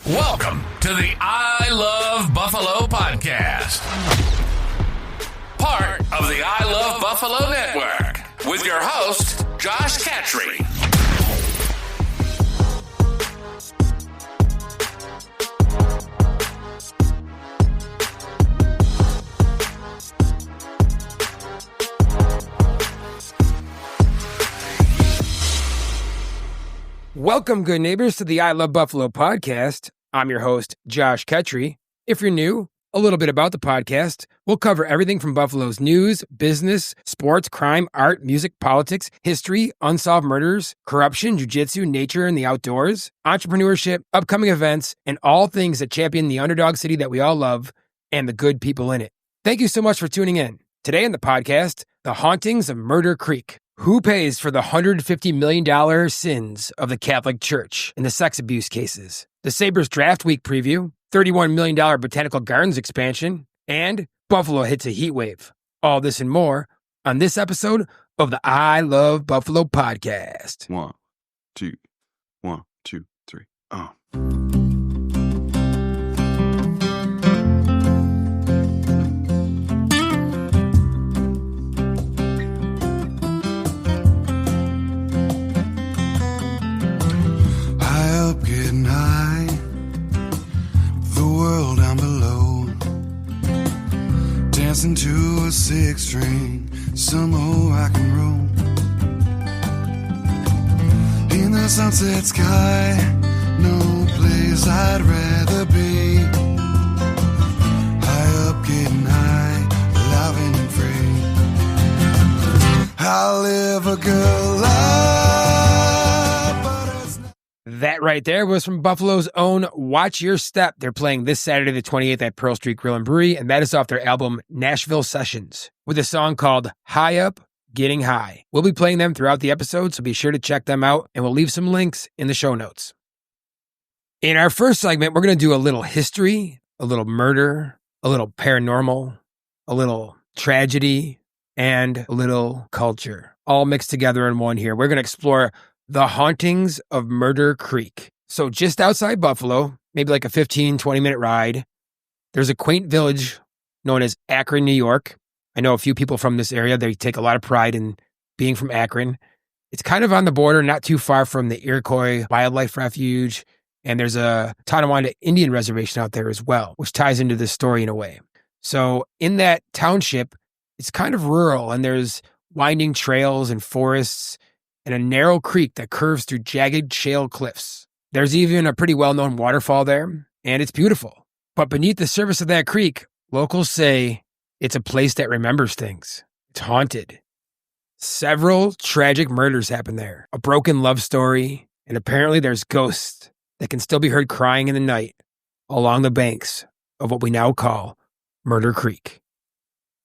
Welcome to the I Love Buffalo podcast. Part of the I Love Buffalo network with your host, Josh Catry. Welcome, good neighbors, to the I Love Buffalo podcast. I'm your host, Josh Catry. If you're new, a little bit about the podcast. We'll cover everything from Buffalo's news, business, sports, crime, art, music, politics, history, unsolved murders, corruption, jiu-jitsu, nature and the outdoors, entrepreneurship, upcoming events, and all things that champion the underdog city that we all love and the good people in it. Thank you so much for tuning in. Today on the podcast, the Hauntings of Murder Creek. Who pays for the $150 million sins of the Catholic Church in the sex abuse cases? The Sabres Draft Week preview, $31 million Botanical Gardens expansion, and Buffalo hits a heat wave. All this and more on this episode of the I Love Buffalo podcast. 1, 2, 1, 2, 3. Getting high, the world down below, dancing to a six-string, some old rock and roll. In the sunset sky, no place I'd rather be. High up, getting high, alive and free. I'll live a good life. That right there was from Buffalo's own Watch Your Step. They're playing this Saturday the 28th at Pearl Street Grill and Brewery, and that is off their album Nashville Sessions with a song called High Up, Getting High. We'll be playing them throughout the episode, so be sure to check them out, and we'll leave some links in the show notes. In our first segment, we're going to do a little history, a little murder, a little paranormal, a little tragedy, and a little culture, all mixed together in one here. We're going to explore the Hauntings of Murder Creek. So just outside Buffalo, maybe like a 15, 20-minute ride, there's a quaint village known as Akron, New York. I know a few people from this area. They take a lot of pride in being from Akron. It's kind of on the border, not too far from the Iroquois Wildlife Refuge, and there's a Tonawanda Indian Reservation out there as well, which ties into this story in a way. So in that township, it's kind of rural, and there's winding trails and forests, and a narrow creek that curves through jagged shale cliffs. There's even a pretty well-known waterfall there, and it's beautiful. But beneath the surface of that creek, locals say it's a place that remembers things. It's haunted. Several tragic murders happen there, a broken love story, and apparently there's ghosts that can still be heard crying in the night along the banks of what we now call Murder Creek.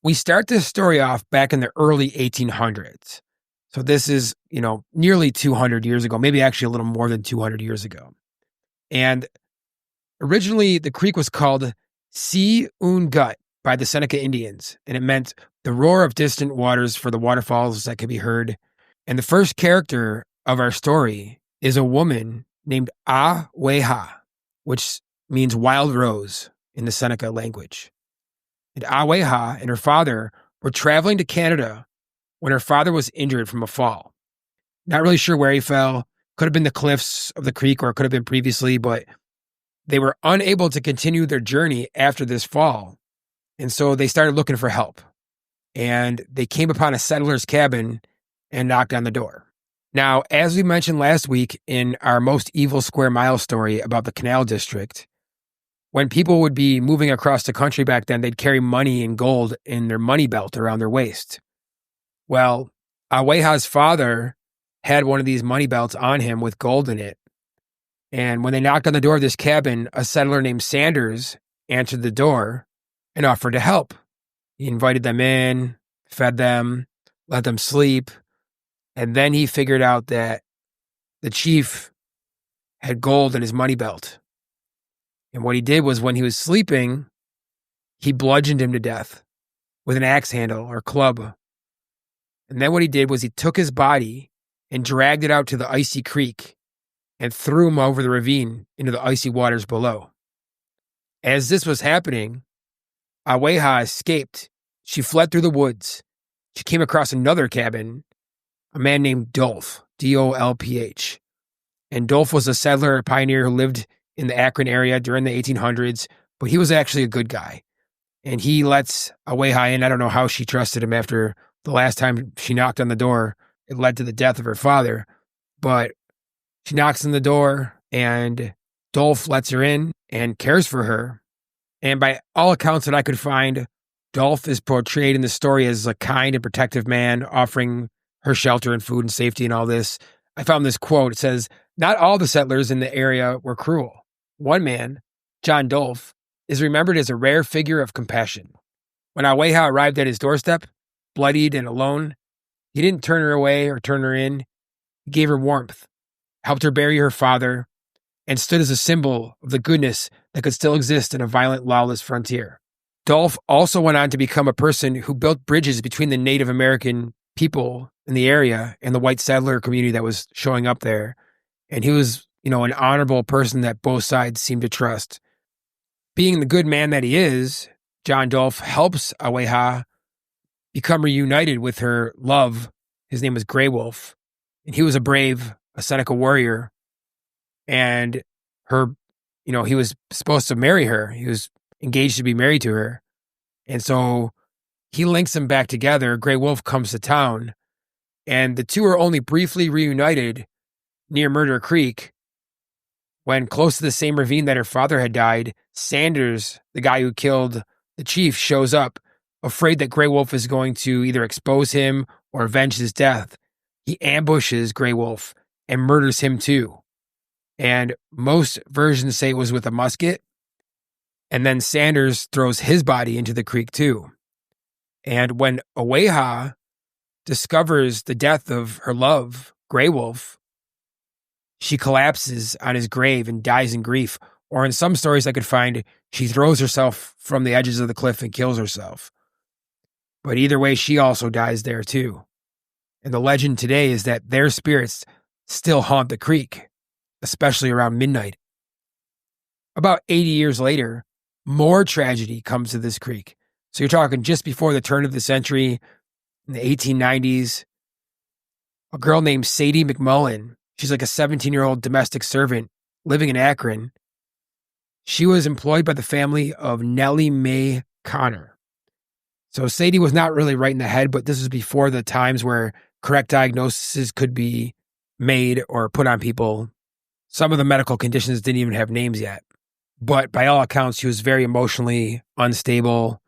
We start this story off back in the early 1800s. So this is, nearly 200 years ago, maybe actually a little more than 200 years ago. And originally the creek was called Si Un Gut by the Seneca Indians, and it meant the roar of distant waters for the waterfalls that could be heard. And the first character of our story is a woman named Aweha, which means wild rose in the Seneca language. And Aweha and her father were traveling to Canada when her father was injured from a fall. Not really sure where he fell. Could have been the cliffs of the creek, or it could have been previously, but they were unable to continue their journey after this fall. And so they started looking for help. And they came upon a settler's cabin and knocked on the door. Now, as we mentioned last week in our Most Evil Square Mile story about the Canal District, when people would be moving across the country back then, they'd carry money and gold in their money belt around their waist. Well, Aweha's father had one of these money belts on him with gold in it. And when they knocked on the door of this cabin, a settler named Sanders answered the door and offered to help. He invited them in, fed them, let them sleep. And then he figured out that the chief had gold in his money belt. And what he did was, when he was sleeping, he bludgeoned him to death with an axe handle or club. And then what he did was he took his body and dragged it out to the icy creek and threw him over the ravine into the icy waters below. As this was happening, Aweha escaped. She fled through the woods. She came across another cabin, a man named Dolph, D-O-L-P-H. And Dolph was a settler, a pioneer who lived in the Akron area during the 1800s, but he was actually a good guy. And he lets Aweha in. I don't know how she trusted him after the last time she knocked on the door. It led to the death of her father. But she knocks on the door, and Dolph lets her in and cares for her. And by all accounts that I could find, Dolph is portrayed in the story as a kind and protective man, offering her shelter and food and safety and all this. I found this quote. It says, "Not all the settlers in the area were cruel. One man, John Dolph, is remembered as a rare figure of compassion. When Aweha arrived at his doorstep, bloodied and alone, he didn't turn her away or turn her in. He gave her warmth, helped her bury her father, and stood as a symbol of the goodness that could still exist in a violent, lawless frontier." Dolph also went on to become a person who built bridges between the Native American people in the area and the white settler community that was showing up there. And he was, an honorable person that both sides seemed to trust. Being the good man that he is, John Dolph helps Aweha become reunited with her love. His name was Grey Wolf. And he was a brave, a Seneca warrior. And he was supposed to marry her. He was engaged to be married to her. And so he links them back together. Grey Wolf comes to town. And the two are only briefly reunited near Murder Creek when, close to the same ravine that her father had died, Sanders, the guy who killed the chief, shows up, afraid that Grey Wolf is going to either expose him or avenge his death. He ambushes Grey Wolf and murders him too. And most versions say it was with a musket. And then Sanders throws his body into the creek too. And when Aweha discovers the death of her love, Grey Wolf, she collapses on his grave and dies in grief. Or in some stories I could find, she throws herself from the edges of the cliff and kills herself. But either way, she also dies there too. And the legend today is that their spirits still haunt the creek, especially around midnight. About 80 years later, more tragedy comes to this creek. So you're talking just before the turn of the century, in the 1890s, a girl named Sadie McMullen, she's like a 17-year-old domestic servant living in Akron. She was employed by the family of Nellie Mae Connor. So Sadie was not really right in the head, but this was before the times where correct diagnoses could be made or put on people. Some of the medical conditions didn't even have names yet. But by all accounts, she was very emotionally unstable,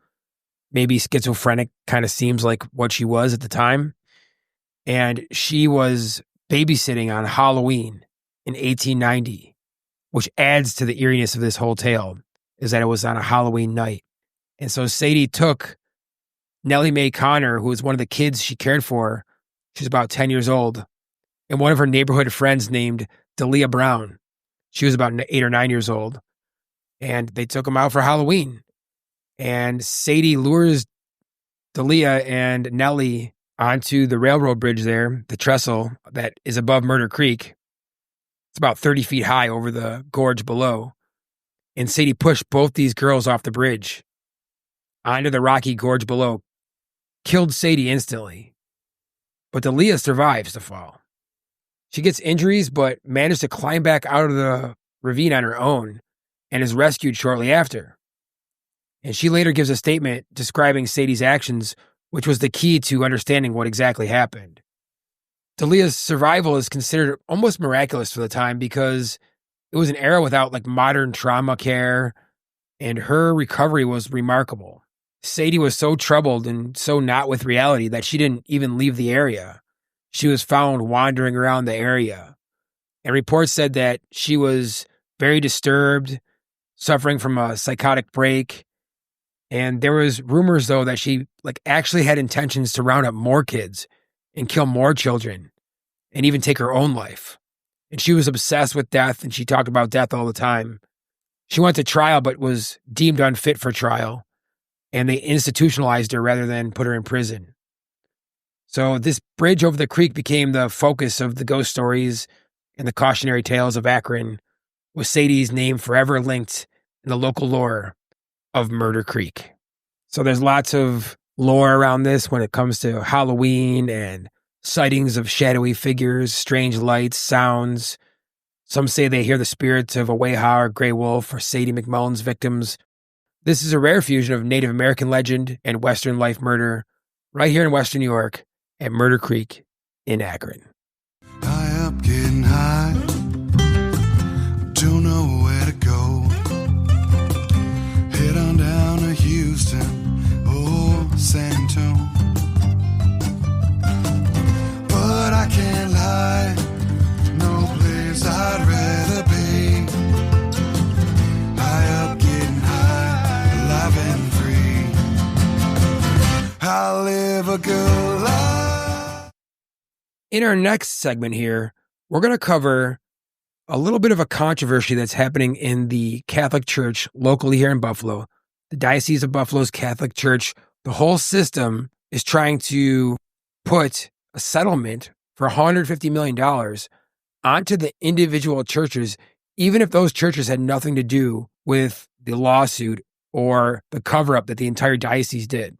maybe schizophrenic, kind of seems like what she was at the time. And she was babysitting on Halloween in 1890, which adds to the eeriness of this whole tale, is that it was on a Halloween night. And so Sadie took Nellie Mae Connor, who was one of the kids she cared for. She's about 10 years old. And one of her neighborhood friends named Delia Brown. She was about 8 or 9 years old. And they took them out for Halloween. And Sadie lures Delia and Nellie onto the railroad bridge there, the trestle that is above Murder Creek. It's about 30 feet high over the gorge below. And Sadie pushed both these girls off the bridge onto the rocky gorge below, killed Sadie instantly. But Delia survives the fall. She gets injuries, but managed to climb back out of the ravine on her own and is rescued shortly after. And she later gives a statement describing Sadie's actions, which was the key to understanding what exactly happened. Delia's survival is considered almost miraculous for the time because it was an era without modern trauma care, and her recovery was remarkable. Sadie was so troubled and so not with reality that she didn't even leave the area. She was found wandering around the area. And reports said that she was very disturbed, suffering from a psychotic break. And there was rumors, though, that she actually had intentions to round up more kids and kill more children and even take her own life. And she was obsessed with death, and she talked about death all the time. She went to trial but was deemed unfit for trial, and they institutionalized her rather than put her in prison. So this bridge over the creek became the focus of the ghost stories and the cautionary tales of Akron, with Sadie's name forever linked in the local lore of Murder Creek. So there's lots of lore around this when it comes to Halloween and sightings of shadowy figures, strange lights, sounds. Some say they hear the spirits of a Wayha or Grey Wolf or Sadie McMullen's victims. This is a rare fusion of Native American legend and Western life murder right here in Western New York at Murder Creek in Akron. High up, getting high. Don't know where to go. Head on down to Houston or San Antonio. But I can't lie, no place I'd rather be. High up, getting high, alive and free. I'll live a good life. In our next segment here, we're going to cover a little bit of a controversy that's happening in the Catholic Church locally here in Buffalo. The Diocese of Buffalo's Catholic Church, the whole system is trying to put a settlement for $150 million onto the individual churches, even if those churches had nothing to do with the lawsuit or the cover-up that the entire diocese did.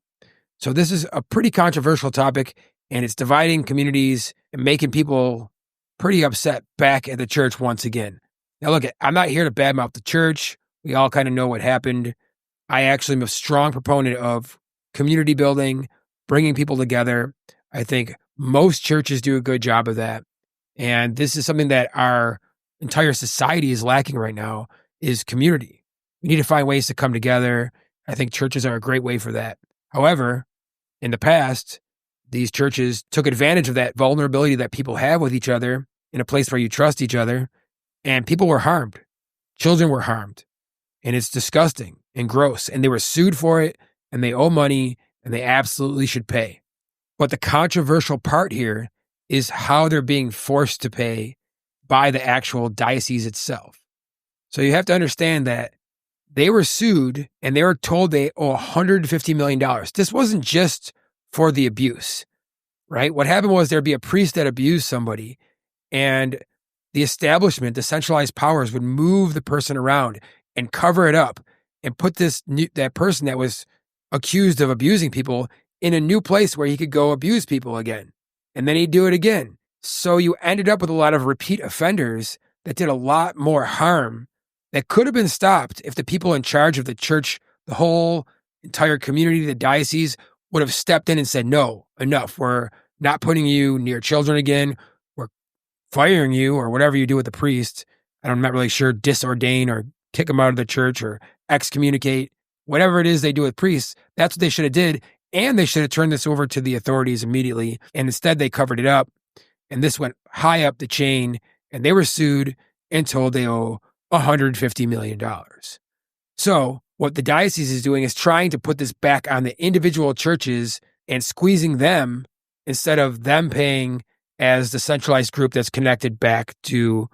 So this is a pretty controversial topic, and it's dividing communities and making people pretty upset back at the church once again. Now, look, I'm not here to badmouth the church. We all kind of know what happened. I actually am a strong proponent of community building, bringing people together. I think most churches do a good job of that. And this is something that our entire society is lacking right now, is community. We need to find ways to come together. I think churches are a great way for that. However, in the past, these churches took advantage of that vulnerability that people have with each other in a place where you trust each other, and people were harmed. Children were harmed, and it's disgusting and gross, and they were sued for it, and they owe money, and they absolutely should pay. But the controversial part here is how they're being forced to pay by the actual diocese itself. So you have to understand that they were sued, and they were told they owe $150 million. This wasn't just for the abuse, right? What happened was there'd be a priest that abused somebody, and the establishment, the centralized powers, would move the person around and cover it up and put that person that was accused of abusing people in a new place where he could go abuse people again. And then he'd do it again. So you ended up with a lot of repeat offenders that did a lot more harm that could have been stopped if the people in charge of the church, the whole entire community, the diocese, would have stepped in and said, no, enough. We're not putting you near children again. We're firing you, or whatever you do with the priest. I'm not really sure, disordain or kick them out of the church or excommunicate. Whatever it is they do with priests, that's what they should have did. And they should have turned this over to the authorities immediately. And instead they covered it up. And this went high up the chain, and they were sued and told they owe $150 million. So what the diocese is doing is trying to put this back on the individual churches and squeezing them instead of them paying as the centralized group that's connected back to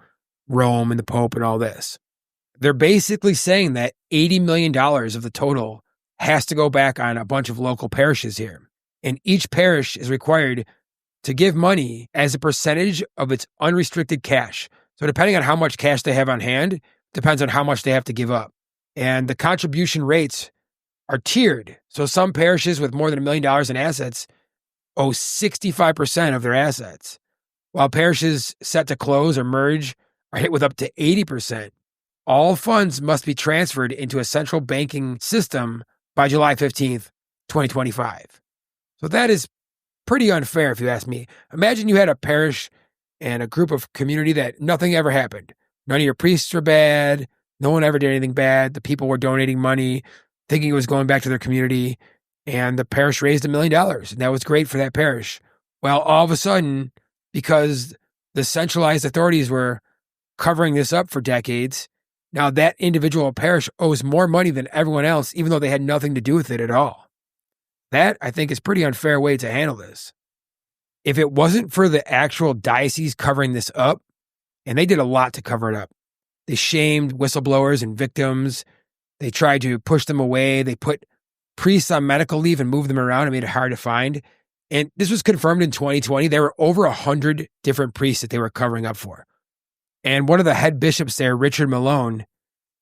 Rome and the Pope and all this. They're basically saying that $80 million of the total has to go back on a bunch of local parishes here. And each parish is required to give money as a percentage of its unrestricted cash. So depending on how much cash they have on hand, depends on how much they have to give up. And the contribution rates are tiered. So some parishes with more than $1 million in assets owe 65% of their assets, while parishes set to close or merge are hit with up to 80%. All funds must be transferred into a central banking system by July 15th, 2025. So that is pretty unfair, if you ask me. Imagine you had a parish and a group of community that nothing ever happened. None of your priests were bad. No one ever did anything bad. The people were donating money, thinking it was going back to their community, and the parish raised $1 million. And that was great for that parish. Well, all of a sudden, because the centralized authorities were covering this up for decades, now that individual parish owes more money than everyone else, even though they had nothing to do with it at all. That, I think, is a pretty unfair way to handle this. If it wasn't for the actual diocese covering this up, and they did a lot to cover it up. They shamed whistleblowers and victims. They tried to push them away. They put priests on medical leave and moved them around and made it hard to find. And this was confirmed in 2020. There were over 100 different priests that they were covering up for. And one of the head bishops there, Richard Malone,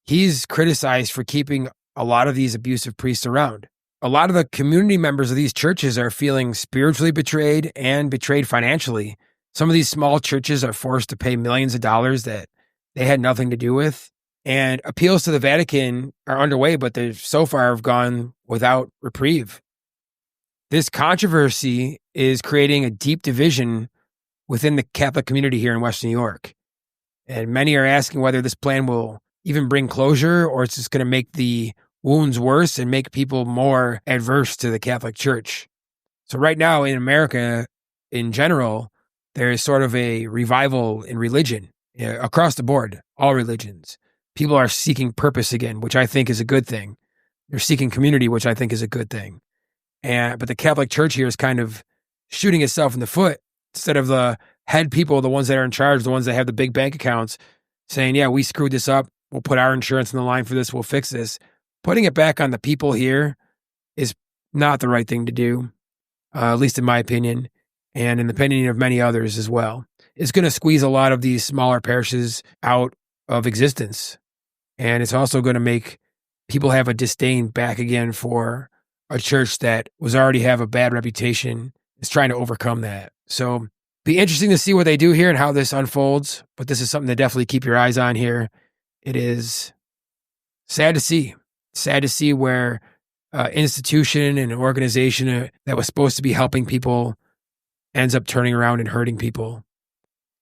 he's criticized for keeping a lot of these abusive priests around. A lot of the community members of these churches are feeling spiritually betrayed and betrayed financially. Some of these small churches are forced to pay millions of dollars that they had nothing to do with. And appeals to the Vatican are underway, but they so far have gone without reprieve. This controversy is creating a deep division within the Catholic community here in Western New York. And many are asking whether this plan will even bring closure, or it's just going to make the wounds worse and make people more adverse to the Catholic Church. So right now in America, in general, there is sort of a revival in religion across the board, all religions. People are seeking purpose again, which I think is a good thing. They're seeking community, which I think is a good thing. But the Catholic Church here is kind of shooting itself in the foot. Instead of the head people, the ones that are in charge, the ones that have the big bank accounts, saying, yeah, we screwed this up. We'll put our insurance on the line for this. We'll fix this. Putting it back on the people here is not the right thing to do, at least in my opinion, and in the opinion of many others as well. It's going to squeeze a lot of these smaller parishes out of existence. And it's also going to make people have a disdain back again for a church that was already have a bad reputation. Is trying to overcome that. So be interesting to see what they do here and how this unfolds. But this is something to definitely keep your eyes on here. It is sad to see. Sad to see where institution and organization that was supposed to be helping people ends up turning around and hurting people.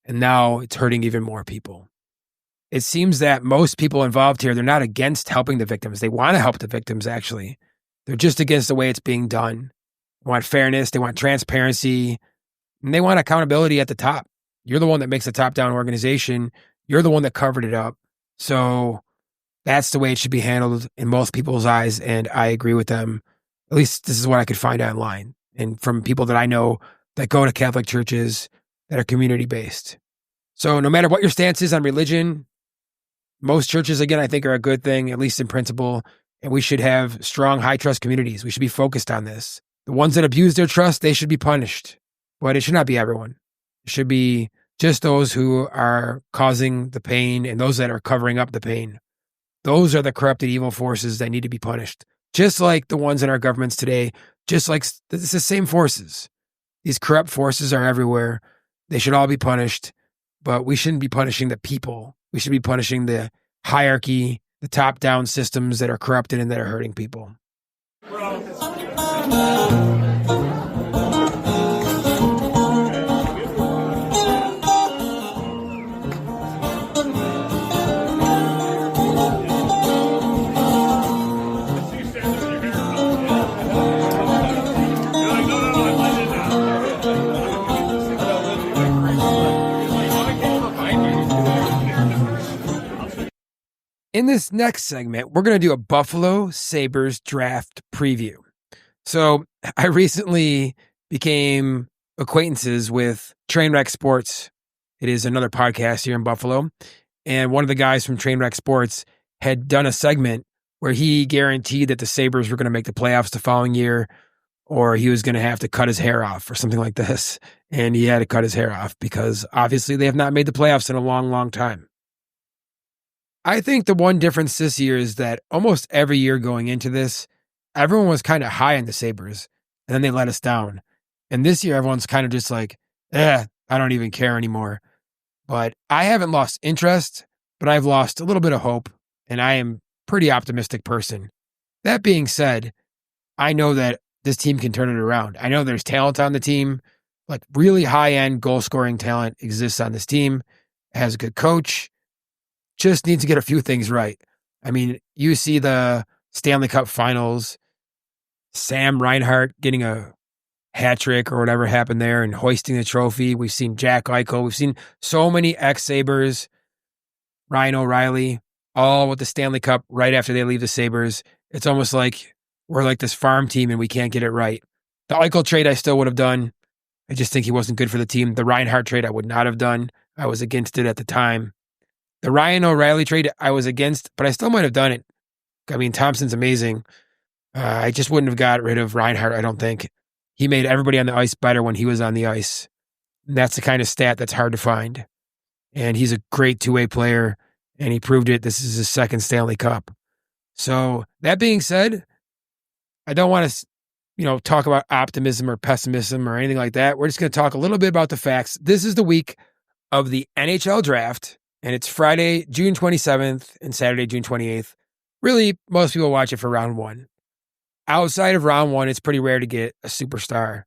And now it's hurting even more people. It seems that most people involved here, they're not against helping the victims. They want to help the victims, actually. They're just against the way it's being done. They want fairness. They want transparency. And they want accountability at the top. You're the one that makes a top-down organization. You're the one that covered it up. So that's the way it should be handled in most people's eyes, and I agree with them. At least this is what I could find online and from people that I know that go to Catholic churches that are community-based. So no matter what your stance is on religion, most churches, again, I think are a good thing, at least in principle, and we should have strong, high-trust communities. We should be focused on this. The ones that abuse their trust, they should be punished, but it should not be everyone. It should be just those who are causing the pain and those that are covering up the pain. Those are the corrupted evil forces that need to be punished. Just like the ones in our governments today, just like it's the same forces. These corrupt forces are everywhere. They should all be punished, but we shouldn't be punishing the people. We should be punishing the hierarchy, the top-down systems that are corrupted and that are hurting people. In this next segment, we're going to do a Buffalo Sabres draft preview. So I recently became acquaintances with Trainwreck Sports. It is another podcast here in Buffalo. And one of the guys from Trainwreck Sports had done a segment where he guaranteed that the Sabres were going to make the playoffs the following year, or he was going to have to cut his hair off or something like this. And he had to cut his hair off because obviously they have not made the playoffs in a long, long time. I think the one difference this year is that almost every year going into this, everyone was kind of high on the Sabres, and then they let us down. And this year, everyone's kind of just like, I don't even care anymore. But I haven't lost interest, but I've lost a little bit of hope, and I am a pretty optimistic person. That being said, I know that this team can turn it around. I know there's talent on the team, like really high-end goal-scoring talent exists on this team. It has a good coach. Just needs to get a few things right. I mean, you see the Stanley Cup Finals, Sam Reinhart getting a hat trick or whatever happened there and hoisting the trophy. We've seen Jack Eichel. We've seen so many ex-Sabres, Ryan O'Reilly, all with the Stanley Cup right after they leave the Sabres. It's almost like we're like this farm team and we can't get it right. The Eichel trade I still would have done. I just think he wasn't good for the team. The Reinhart trade I would not have done. I was against it at the time. The Ryan O'Reilly trade I was against, but I still might have done it. I mean, Thompson's amazing. I just wouldn't have got rid of Reinhart, I don't think. He made everybody on the ice better when he was on the ice. And that's the kind of stat that's hard to find. and he's a great two-way player, and he proved it. This is his second Stanley Cup. So that being said, I don't want to, talk about optimism or pessimism or anything like that. We're just going to talk a little bit about the facts. This is the week of the NHL draft, and it's Friday, June 27th and Saturday, June 28th. Really, most people watch it for round one. Outside of round one, it's pretty rare to get a superstar.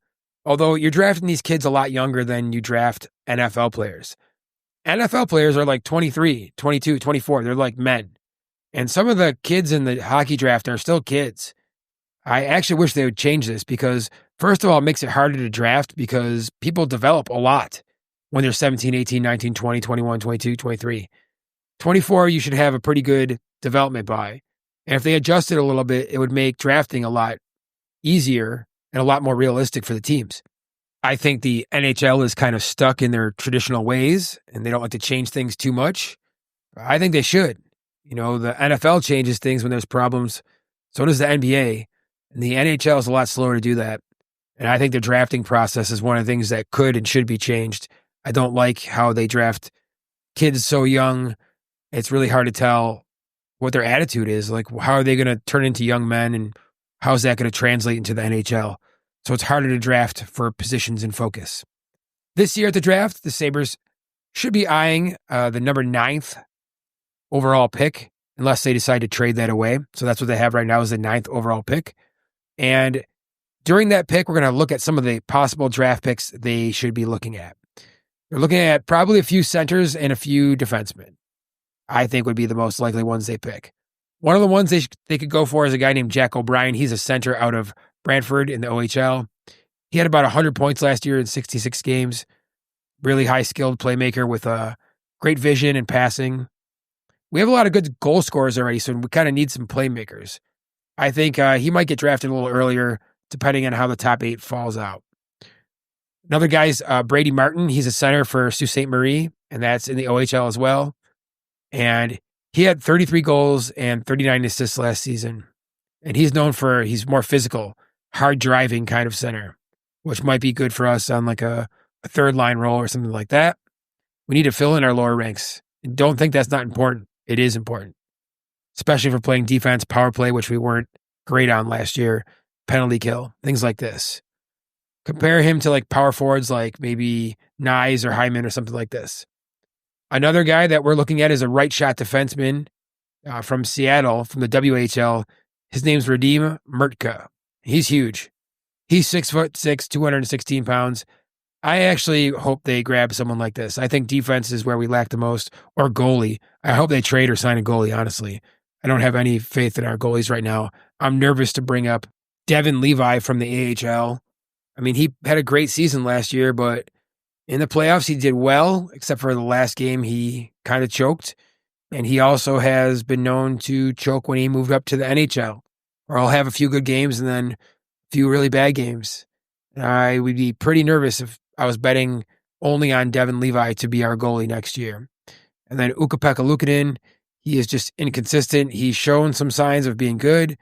Although you're drafting these kids a lot younger than you draft NFL players. NFL players are like 23, 22, 24. They're like men. And some of the kids in the hockey draft are still kids. I actually wish they would change this because, first of all, it makes it harder to draft because people develop a lot when they're 17, 18, 19, 20, 21, 22, 23. 24, you should have a pretty good development by. And if they adjusted a little bit, it would make drafting a lot easier and a lot more realistic for the teams. I think the NHL is kind of stuck in their traditional ways and they don't like to change things too much. I think they should. The NFL changes things when there's problems. So does the NBA. And the NHL is a lot slower to do that. And I think the drafting process is one of the things that could and should be changed. I don't like how they draft kids so young. It's really hard to tell what their attitude is. Like, how are they going to turn into young men and how's that going to translate into the NHL? So it's harder to draft for positions in focus. This year at the draft, the Sabres should be eyeing the number 9th overall pick, unless they decide to trade that away. So that's what they have right now is the 9th overall pick. And during that pick, we're going to look at some of the possible draft picks they should be looking at. They're looking at probably a few centers and a few defensemen. I think would be the most likely ones they pick. One of the ones they could go for is a guy named Jack O'Brien. He's a center out of Brantford in the OHL. He had about 100 points last year in 66 games. Really high-skilled playmaker with great vision and passing. We have a lot of good goal scorers already, so we kind of need some playmakers. I think he might get drafted a little earlier, depending on how the top 8 falls out. Another guy's Brady Martin. He's a center for Sault Ste. Marie, and that's in the OHL as well. And he had 33 goals and 39 assists last season. And he's known for, he's more physical, hard driving kind of center, which might be good for us on like a third line role or something like that. We need to fill in our lower ranks. And don't think that's not important. It is important, especially for playing defense, power play, which we weren't great on last year, penalty kill, things like this. Compare him to like power forwards like maybe Nyes or Hyman or something like this. Another guy that we're looking at is a right shot defenseman from Seattle, from the WHL. His name's Radim Murtka. He's huge. He's 6'6", 216 pounds. I actually hope they grab someone like this. I think defense is where we lack the most, or goalie. I hope they trade or sign a goalie, honestly. I don't have any faith in our goalies right now. I'm nervous to bring up Devin Levi from the AHL. I mean, he had a great season last year, but in the playoffs, he did well, except for the last game, he kind of choked. And he also has been known to choke when he moved up to the NHL, or I'll have a few good games and then a few really bad games. I would be pretty nervous if I was betting only on Devin Levi to be our goalie next year. And then Ukko-Pekka Luukkonen, he is just inconsistent. He's shown some signs of being good,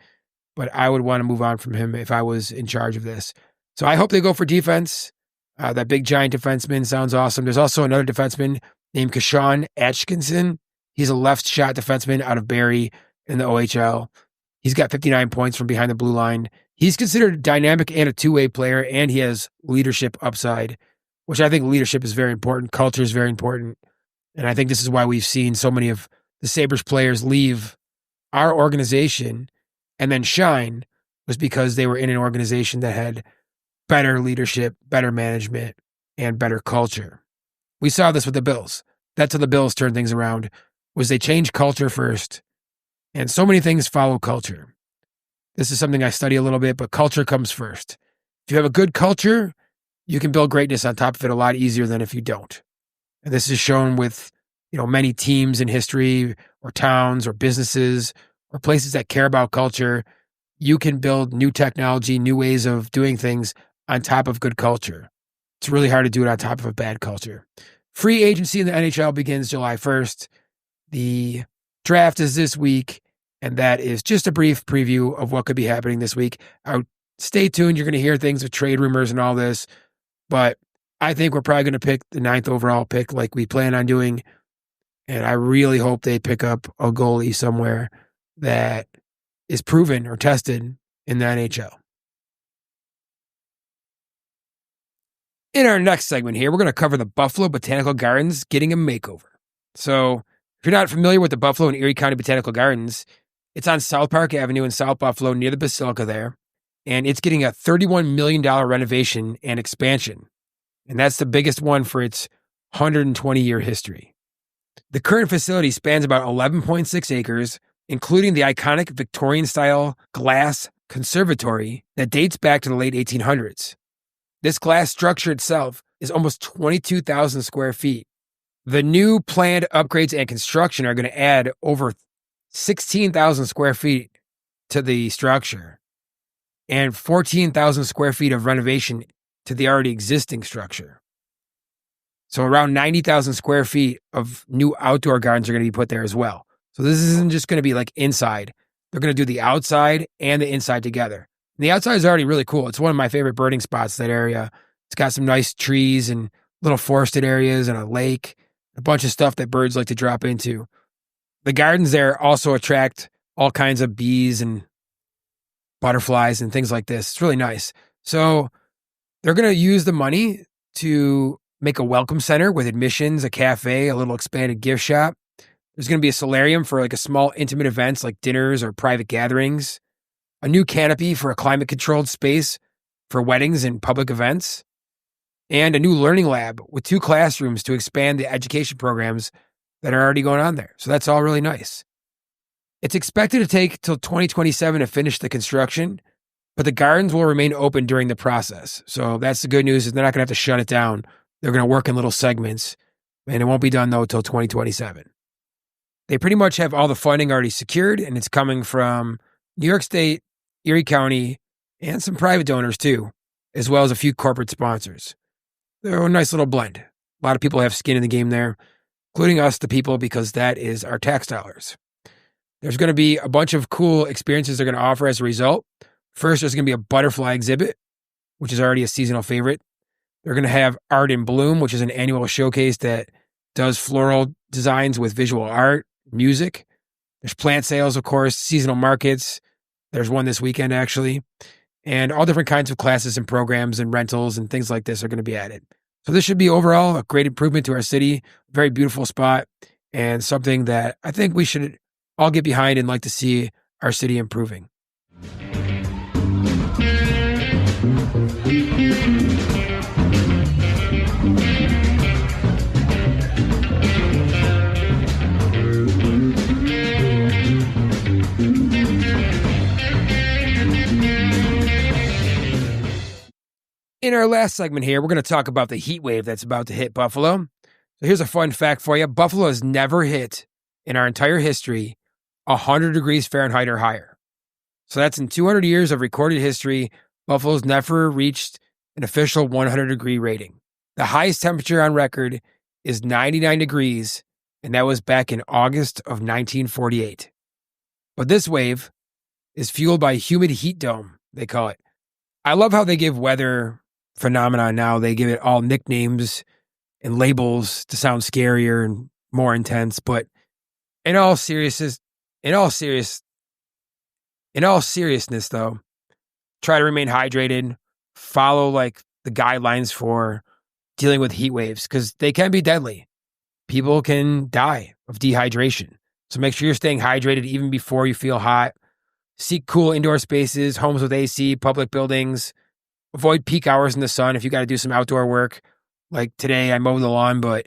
but I would want to move on from him if I was in charge of this. So I hope they go for defense. That big giant defenseman sounds awesome. There's also another defenseman named Kashawn Atkinson. He's a left shot defenseman out of Barrie in the OHL. He's got 59 points from behind the blue line. He's considered dynamic and a two-way player, and he has leadership upside, which I think leadership is very important. Culture is very important. And I think this is why we've seen so many of the Sabres players leave our organization and then shine, was because they were in an organization that had better leadership, better management, and better culture. We saw this with the Bills. That's how the Bills turned things around, was they changed culture first. And so many things follow culture. This is something I study a little bit, but culture comes first. If you have a good culture, you can build greatness on top of it a lot easier than if you don't. And this is shown with, many teams in history or towns or businesses or places that care about culture. You can build new technology, new ways of doing things on top of good culture. It's really hard to do it on top of a bad culture. Free agency in the NHL begins July 1st. The draft is this week, and that is just a brief preview of what could be happening this week. Stay tuned. You're going to hear things with trade rumors and all this, but I think we're probably going to pick the 9th overall pick like we plan on doing. And I really hope they pick up a goalie somewhere that is proven or tested in the NHL. In our next segment here, we're going to cover the Buffalo Botanical Gardens getting a makeover. So if you're not familiar with the Buffalo and Erie County Botanical Gardens, it's on South Park Avenue in South Buffalo near the Basilica there. And it's getting a $31 million renovation and expansion. And that's the biggest one for its 120-year history. The current facility spans about 11.6 acres, including the iconic Victorian-style glass conservatory that dates back to the late 1800s. This glass structure itself is almost 22,000 square feet. The new planned upgrades and construction are going to add over 16,000 square feet to the structure and 14,000 square feet of renovation to the already existing structure. So around 90,000 square feet of new outdoor gardens are going to be put there as well. So this isn't just going to be like inside. They're going to do the outside and the inside together. And the outside is already really cool. It's one of my favorite birding spots, that area. It's got some nice trees and little forested areas and a lake, a bunch of stuff that birds like to drop into. The gardens there also attract all kinds of bees and butterflies and things like this. It's really nice. So they're going to use the money to make a welcome center with admissions, a cafe, a little expanded gift shop. There's going to be a solarium for like a small intimate events like dinners or private gatherings, a new canopy for a climate-controlled space for weddings and public events, and a new learning lab with 2 classrooms to expand the education programs that are already going on there. So that's all really nice. It's expected to take till 2027 to finish the construction, but the gardens will remain open during the process. So that's the good news, is they're not going to have to shut it down. They're going to work in little segments, and it won't be done, though, until 2027. They pretty much have all the funding already secured, and it's coming from New York State, Erie County, and some private donors, too, as well as a few corporate sponsors. They're a nice little blend. A lot of people have skin in the game there, including us, the people, because that is our tax dollars. There's going to be a bunch of cool experiences they're going to offer as a result. First, there's going to be a butterfly exhibit, which is already a seasonal favorite. They're going to have Art in Bloom, which is an annual showcase that does floral designs with visual art, music. There's plant sales, of course, seasonal markets. There's one this weekend, actually. And all different kinds of classes and programs and rentals and things like this are going to be added. So this should be overall a great improvement to our city, very beautiful spot, and something that I think we should all get behind and like to see our city improving. In our last segment here, we're going to talk about the heat wave that's about to hit Buffalo. So here's a fun fact for you. Buffalo has never hit, in our entire history, 100 degrees Fahrenheit or higher. So that's in 200 years of recorded history, Buffalo's never reached an official 100-degree rating. The highest temperature on record is 99 degrees, and that was back in August of 1948. But this wave is fueled by a humid heat dome, they call it. I love how they give weather phenomena now. They give it all nicknames and labels to sound scarier and more intense. But in all seriousness, though, try to remain hydrated, follow like the guidelines for dealing with heat waves, because they can be deadly. People can die of dehydration. So make sure you're staying hydrated even before you feel hot. Seek cool indoor spaces, homes with AC, public buildings. Avoid peak hours in the sun if you got to do some outdoor work. Like today, I mowed the lawn, but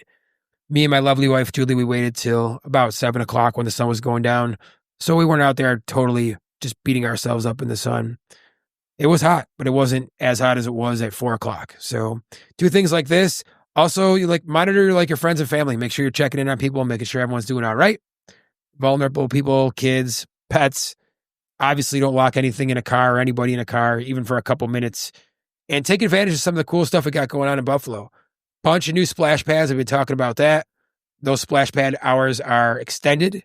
me and my lovely wife, Julie, we waited till about 7 o'clock when the sun was going down. So we weren't out there totally just beating ourselves up in the sun. It was hot, but it wasn't as hot as it was at 4 o'clock. So do things like this. Also, you like monitor like your friends and family. Make sure you're checking in on people, making sure everyone's doing all right. Vulnerable people, kids, pets. Obviously, don't lock anything in a car or anybody in a car, even for a couple minutes. And take advantage of some of the cool stuff we got going on in Buffalo. Bunch of new splash pads. I've been talking about that. Those splash pad hours are extended.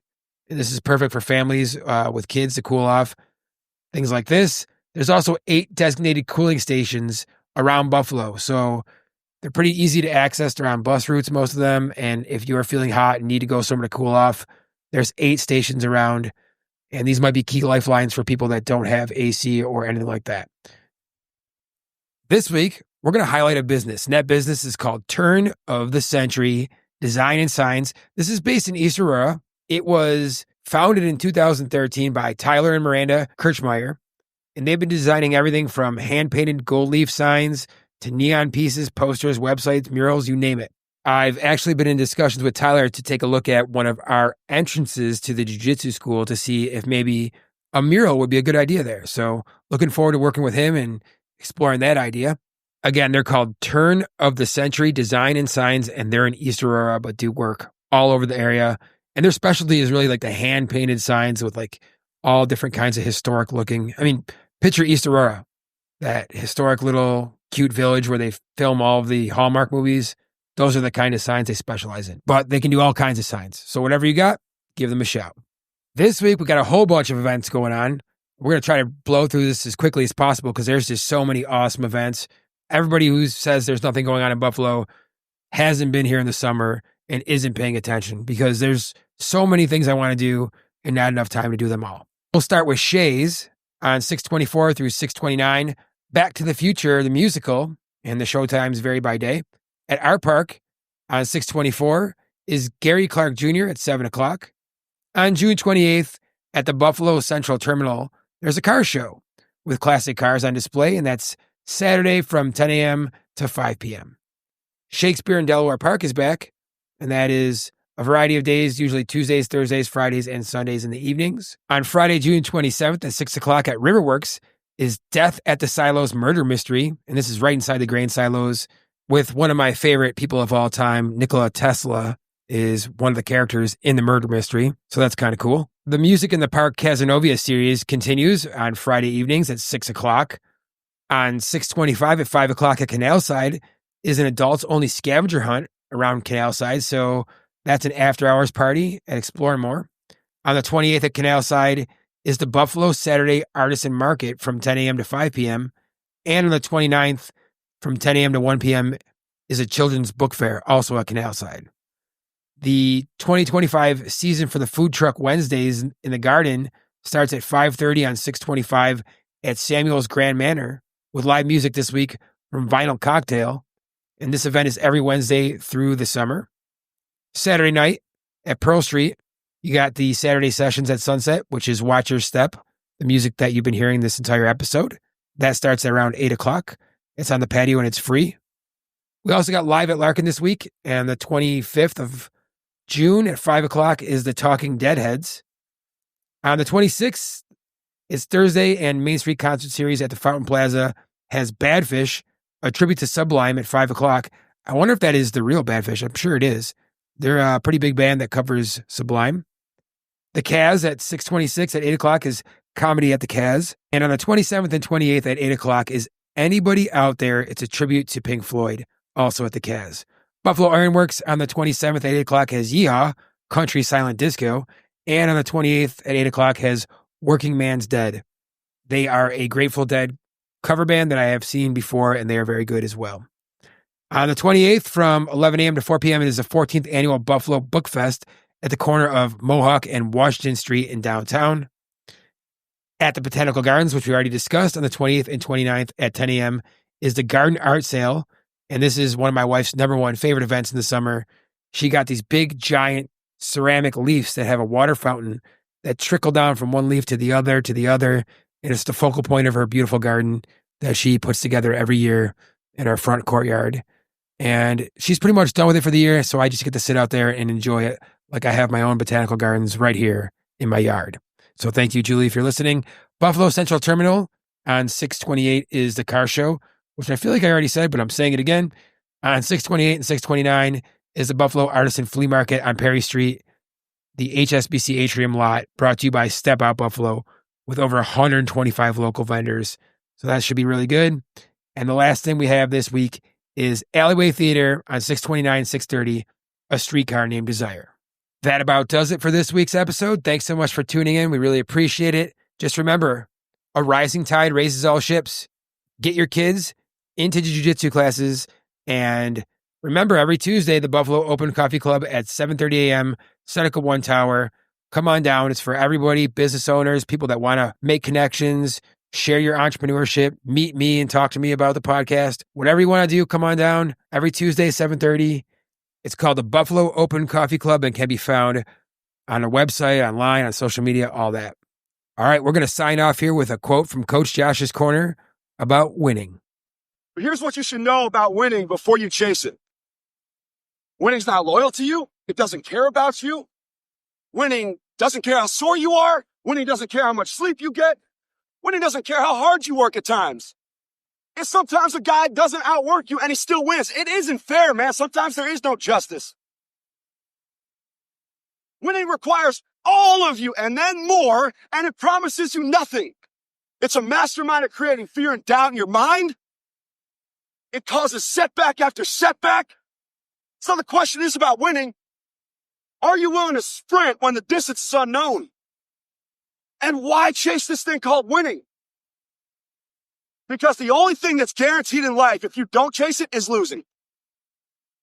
And this is perfect for families with kids to cool off. Things like this. There's also 8 designated cooling stations around Buffalo. So They're pretty easy to access. They're on bus routes, most of them. And if you are feeling hot and need to go somewhere to cool off, there's 8 stations around. And these might be key lifelines for people that don't have AC or anything like that. This week, we're going to highlight a business. And that business is called Turn of the Century Design and Signs. This is based in East Aurora. It was founded in 2013 by Tyler and Miranda Kirchmeyer. And they've been designing everything from hand-painted gold leaf signs to neon pieces, posters, websites, murals, you name it. I've actually been in discussions with Tyler to take a look at one of our entrances to the jiu-jitsu school to see if maybe a mural would be a good idea there. So looking forward to working with him and exploring that idea. Again, they're called Turn of the Century Design and Signs, and they're in East Aurora, but do work all over the area. And their specialty is really like the hand-painted signs with like all different kinds of historic looking. I mean, picture East Aurora, that historic little cute village where they film all of the Hallmark movies. Those are the kind of signs they specialize in. But they can do all kinds of signs. So whatever you got, give them a shout. This week, we got a whole bunch of events going on. We're going to try to blow through this as quickly as possible because there's just so many awesome events. Everybody who says there's nothing going on in Buffalo hasn't been here in the summer and isn't paying attention because there's so many things I want to do and not enough time to do them all. We'll start with Shays on 6/24 through 6/29. Back to the Future, the musical, and the show times vary by day. At our park on 6/24 is Gary Clark Jr. at 7 o'clock. On June 28th at the Buffalo Central Terminal, there's a car show with classic cars on display, and that's Saturday from 10 a.m. to 5 p.m. Shakespeare in Delaware Park is back, and that is a variety of days, usually Tuesdays, Thursdays, Fridays, and Sundays in the evenings. On Friday, June 27th at 6 o'clock at Riverworks is Death at the Silos Murder Mystery, and this is right inside the grain silos with one of my favorite people of all time, Nikola Tesla, is one of the characters in the murder mystery. So that's kind of cool. The Music in the Park Casanova series continues on Friday evenings at 6 o'clock. On 6/25 at 5 o'clock at Canalside is an adults-only scavenger hunt around Canalside. So that's an after-hours party at Explore More. On the 28th at Canalside is the Buffalo Saturday Artisan Market from 10 a.m. to 5 p.m. And on the 29th from 10 a.m. to 1 p.m. is a children's book fair, also at Canalside. The 2025 season for the Food Truck Wednesdays in the Garden starts at 5:30 on 6/25 at Samuel's Grand Manor with live music this week from Vinyl Cocktail. And this event is every Wednesday through the summer. Saturday night at Pearl Street, you got the Saturday sessions at Sunset, which is Watch Your Step, the music that you've been hearing this entire episode. That starts at around 8 o'clock. It's on the patio and it's free. We also got Live at Larkin this week, and the 25th of June at 5 o'clock is the Talking Deadheads. On the 26th, it's Thursday, and Main Street Concert Series at the Fountain Plaza has Badfish, a tribute to Sublime at 5 o'clock. I wonder if that is the real Badfish. I'm sure it is. They're a pretty big band that covers Sublime. The Kaz at 6:26 at 8 o'clock is Comedy at the Kaz. And on the 27th and 28th at 8 o'clock is Anybody Out There. It's a tribute to Pink Floyd, also at the Kaz. Buffalo Ironworks on the 27th at 8 o'clock has Yeehaw, Country Silent Disco. And on the 28th at 8 o'clock has Working Man's Dead. They are a Grateful Dead cover band that I have seen before, and they are very good as well. On the 28th from 11 a.m. to 4 p.m. it is the 14th annual Buffalo Book Fest at the corner of Mohawk and Washington Street in downtown. At the Botanical Gardens, which we already discussed, on the 20th and 29th at 10 a.m. is the Garden Art Sale. And this is one of my wife's number one favorite events in the summer. She got these big, giant ceramic leaves that have a water fountain that trickle down from one leaf to the other, and it's the focal point of her beautiful garden that she puts together every year in our front courtyard. And she's pretty much done with it for the year, so I just get to sit out there and enjoy it like I have my own botanical gardens right here in my yard. So thank you, Julie, if you're listening. Buffalo Central Terminal on 6/28 is the car show, which I feel like I already said, but I'm saying it again. On 6/28 and 6/29 is the Buffalo Artisan Flea Market on Perry Street, the HSBC Atrium lot, brought to you by Step Out Buffalo, with over 125 local vendors. So that should be really good. And the last thing we have this week is Alleyway Theater on 6/29, 6/30, A Streetcar Named Desire. That about does it for this week's episode. Thanks so much for tuning in. We really appreciate it. Just remember, a rising tide raises all ships. Get your kids into jiu-jitsu classes And remember, every Tuesday, the Buffalo Open Coffee Club at 7:30 a.m., Seneca One Tower. Come on down. It's for everybody, business owners, people that want to make connections, share your entrepreneurship, meet me and talk to me about the podcast. Whatever you want to do, come on down every Tuesday, 7:30. It's called the Buffalo Open Coffee Club and can be found on our website, online, on social media, all that. All right, we're going to sign off here with a quote from Coach Josh's Corner about winning. But here's what you should know about winning before you chase it. Winning's not loyal to you. It doesn't care about you. Winning doesn't care how sore you are. Winning doesn't care how much sleep you get. Winning doesn't care how hard you work at times. And sometimes a guy doesn't outwork you and he still wins. It isn't fair, man. Sometimes there is no justice. Winning requires all of you and then more, and it promises you nothing. It's a mastermind at creating fear and doubt in your mind. It causes setback after setback. So the question is about winning. Are you willing to sprint when the distance is unknown? And why chase this thing called winning? Because the only thing that's guaranteed in life, if you don't chase it, is losing.